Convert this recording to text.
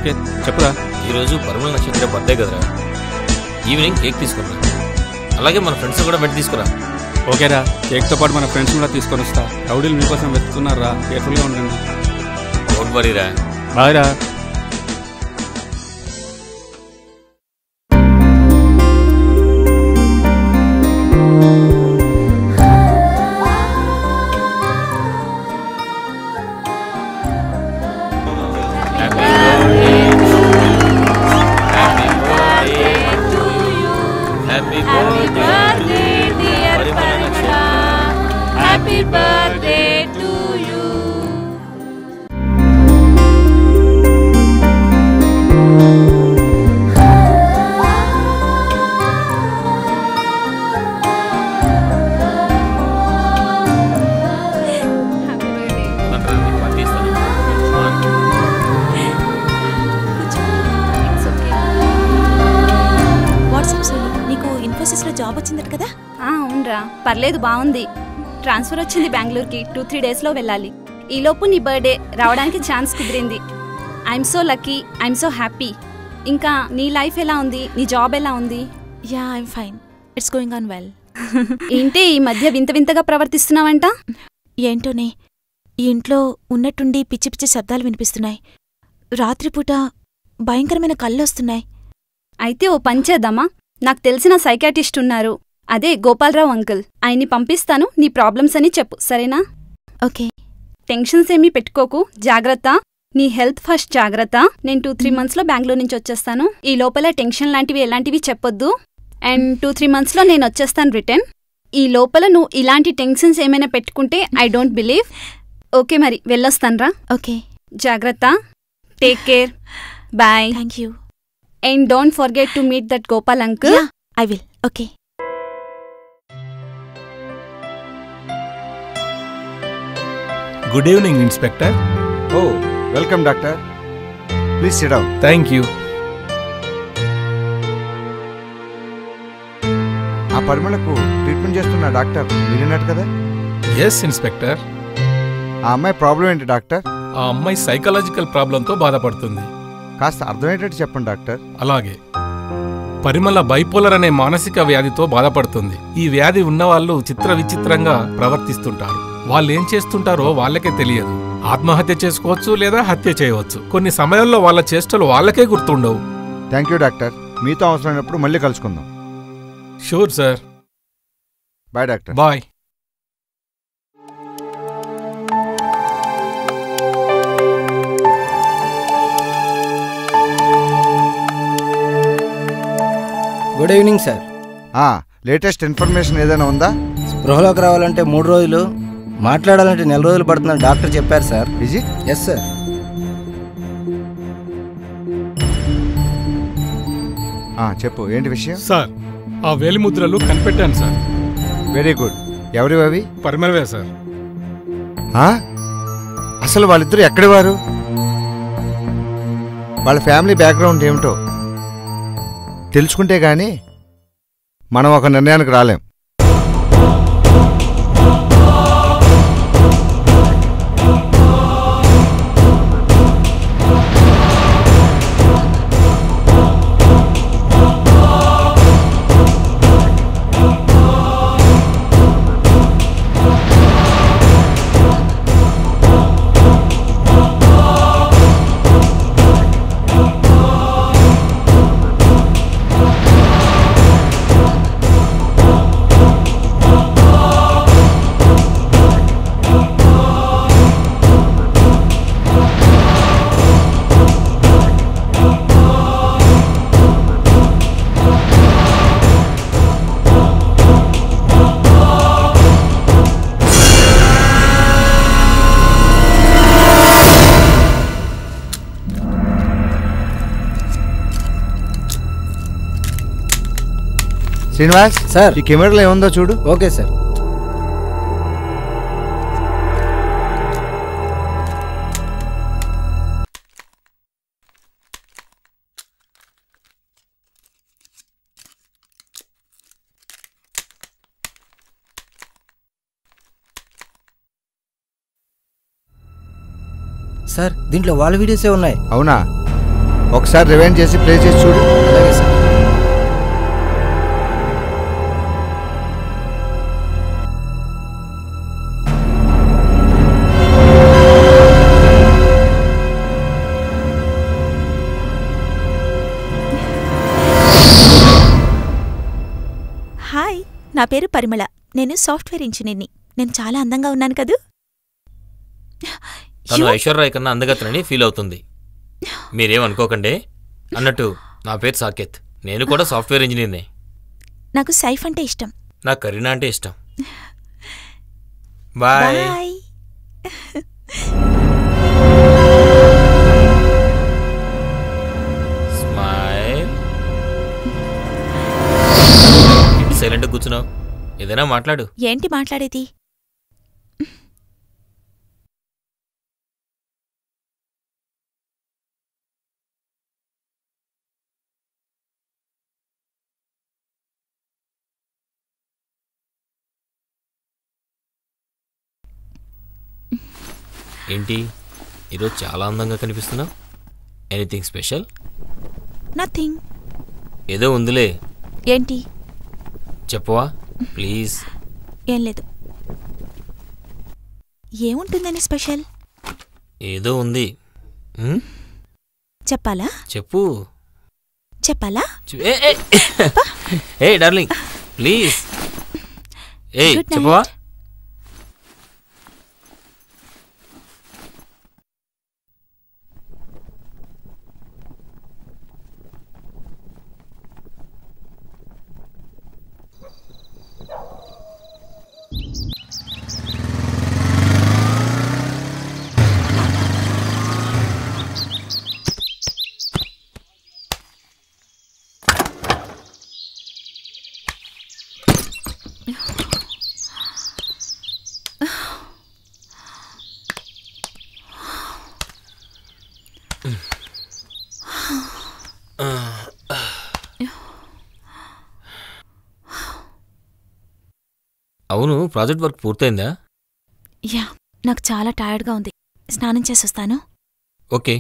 సాకేత్ చెప్పురా. ఈరోజు పరిమళ నక్షత్ర బర్త్డే కదరా, ఈవినింగ్ కేక్ తీసుకురా. అలాగే మన ఫ్రెండ్స్ కూడా వెంట తీసుకురా. ఓకేరా, కేక్తో పాటు మన ఫ్రెండ్స్ కూడా తీసుకొని వస్తా. రౌడీలు మీకోసం వెతుకుతున్నారా, కేర్ఫుల్గా ఉండండి. డోంట్ వరీరా. బాయ్ రా. జాబ్ వచ్చిందట కదా? అవునరా, పర్లేదు, బాగుంది. ట్రాన్స్ఫర్ వచ్చింది బెంగళూరుకి. 2-3 డేస్లో వెళ్ళాలి. ఈలోపు నీ బర్త్డే రావడానికి ఛాన్స్ కుదిరింది. I'm so lucky, I'm so happy. ఇంకా నీ లైఫ్ ఎలా ఉంది, నీ జాబ్ ఎలా ఉంది? Yeah, I'm fine, it's going on well. ఏంటి ఈ మధ్య వింత వింతగా ప్రవర్తిస్తున్నావంట? ఏంటోనే, ఈ ఇంట్లో ఉన్నట్టుండి పిచ్చి పిచ్చి శబ్దాలు వినిపిస్తున్నాయి. రాత్రిపూట భయంకరమైన కళ్ళొస్తున్నాయి. అయితే ఓ పని చేద్దామా? నాకు తెలిసిన సైకాటిస్ట్ ఉన్నారు, అదే గోపాలరావు అంకుల్. ఆయన్ని పంపిస్తాను, నీ ప్రాబ్లమ్స్ అని చెప్పు, సరేనా? ఓకే. టెన్షన్స్ ఏమీ పెట్టుకోకు, జాగ్రత్త. నీ హెల్త్ ఫస్ట్ జాగ్రత్త. నేను 2-3 మంత్స్లో బెంగళూరు నుంచి వచ్చేస్తాను. ఈ లోపల టెన్షన్ లాంటివి ఎలాంటివి చెప్పొద్దు. అండ్ 2-3 మంత్స్లో నేను వచ్చేస్తాను రిటర్న్. ఈ లోపల నువ్వు ఇలాంటి టెన్షన్స్ ఏమైనా పెట్టుకుంటే ఐ డోంట్ బిలీవ్. ఓకే, మరి వెళ్ళొస్తానరా. ఓకే, జాగ్రత్త. Take care. Bye. Thank you. And don't forget to meet that Gopal uncle. Yeah, I will. Okay. Good evening, Inspector. Oh, welcome, Doctor. Please sit down. Thank you. ఆ పరిమళకు treatment చేస్తున్న doctor మీరేనట్టు కదా? Yes, Inspector. ఆ అమ్మాయి problem ఏంటి doctor? ఆ అమ్మాయి psychological ప్రాబ్లంతో బాధపడుతుంది. కాస్త అర్థమయ్యేటట్టు చెప్పండి డాక్టర్. అలాగే. పరిమళ బైపోలర్ అనే మానసిక వ్యాధితో బాధపడుతుంది. ఈ వ్యాధి ఉన్నవాళ్ళు విచిత్రంగా ప్రవర్తిస్తుంటారు. వాళ్ళేం చేస్తుంటారో వాళ్ళకే తెలియదు. ఆత్మహత్య చేసుకోవచ్చు లేదా హత్య చేయవచ్చు. కొన్ని సమయాల్లో వాళ్ళ చేష్టలు వాళ్ళకే గుర్తుండవు. Thank you doctor. మీతో అవసరమైనప్పుడు మళ్ళీ కలుసుకుందాం. Sure sir. Bye doctor. Bye. Good evening sir. Latest information ఏదైనా ఉందా? స్పృహలోకి రావాలంటే 3 రోజులు, మాట్లాడాలంటే 4 రోజులు పడుతుందని డాక్టర్ చెప్పారు sir. Is it? Yes sir. చెప్పు, ఏంటి విషయం? సార్, ఆ వేలిముద్రలు కనిపెట్టాను సార్. Very good. ఎవరివి అవి? పరిమళవే సార్. అసలు వాళ్ళిద్దరూ ఎక్కడి వారు? వాళ్ళ ఫ్యామిలీ బ్యాక్గ్రౌండ్ ఏమిటో తెలుసుకుంటే గానీ మనం ఒక నిర్ణయానికి రాలేం. శ్రీనివాస్ సార్, ఈ కెమెరాలో ఏముందో చూడు. Okay sir. సార్, దీంట్లో వాళ్ళ వీడియోసే ఉన్నాయి. అవునా? ఒకసారి రివైండ్ చేసి ప్లే చేసి చూడు. అలాగే సార్. హాయ్, నా పేరు పరిమళ. నేను సాఫ్ట్వేర్ ఇంజనీర్ని. నేను చాలా అందంగా ఉన్నాను కదూ? తను ఐశ్వర్యరాయ్ కన్నా అందగత్తనని ఫీల్ అవుతుంది. మీరేమనుకోకండి. అన్నట్టు నా పేరు సాకేత్. నేను కూడా సాఫ్ట్వేర్ ఇంజనీర్నే. నాకు సైఫ్ అంటే ఇష్టం. నాకు కరీనా అంటే ఇష్టం. బాయ్. బాయ్. స్మైల్. సైలెంట్ కూర్చున్నావు. ఏదైనా మాట్లాడు. ఏంటి మాట్లాడేది? ఏంటి ఈరోజు చాలా అందంగా కనిపిస్తున్నావు? Anything special? నథింగ్. ఏదో ఉందిలే. ఏంటి? చెప్పవా ప్లీజ్? ఏం లేదు. ఏముంటుందని స్పెషల్? ఏదో ఉంది. చెప్పాలా? చెప్పు. చెప్పాలా? ఏ డార్లింగ్ ప్లీజ్. ఏ Good night. చెప్పవా? అవును, ప్రాజెక్ట్ వర్క్ పూర్తయిందా? యా, నాకు చాలా టైర్డ్గా ఉంది. స్నానం చేసి వస్తాను. ఓకే.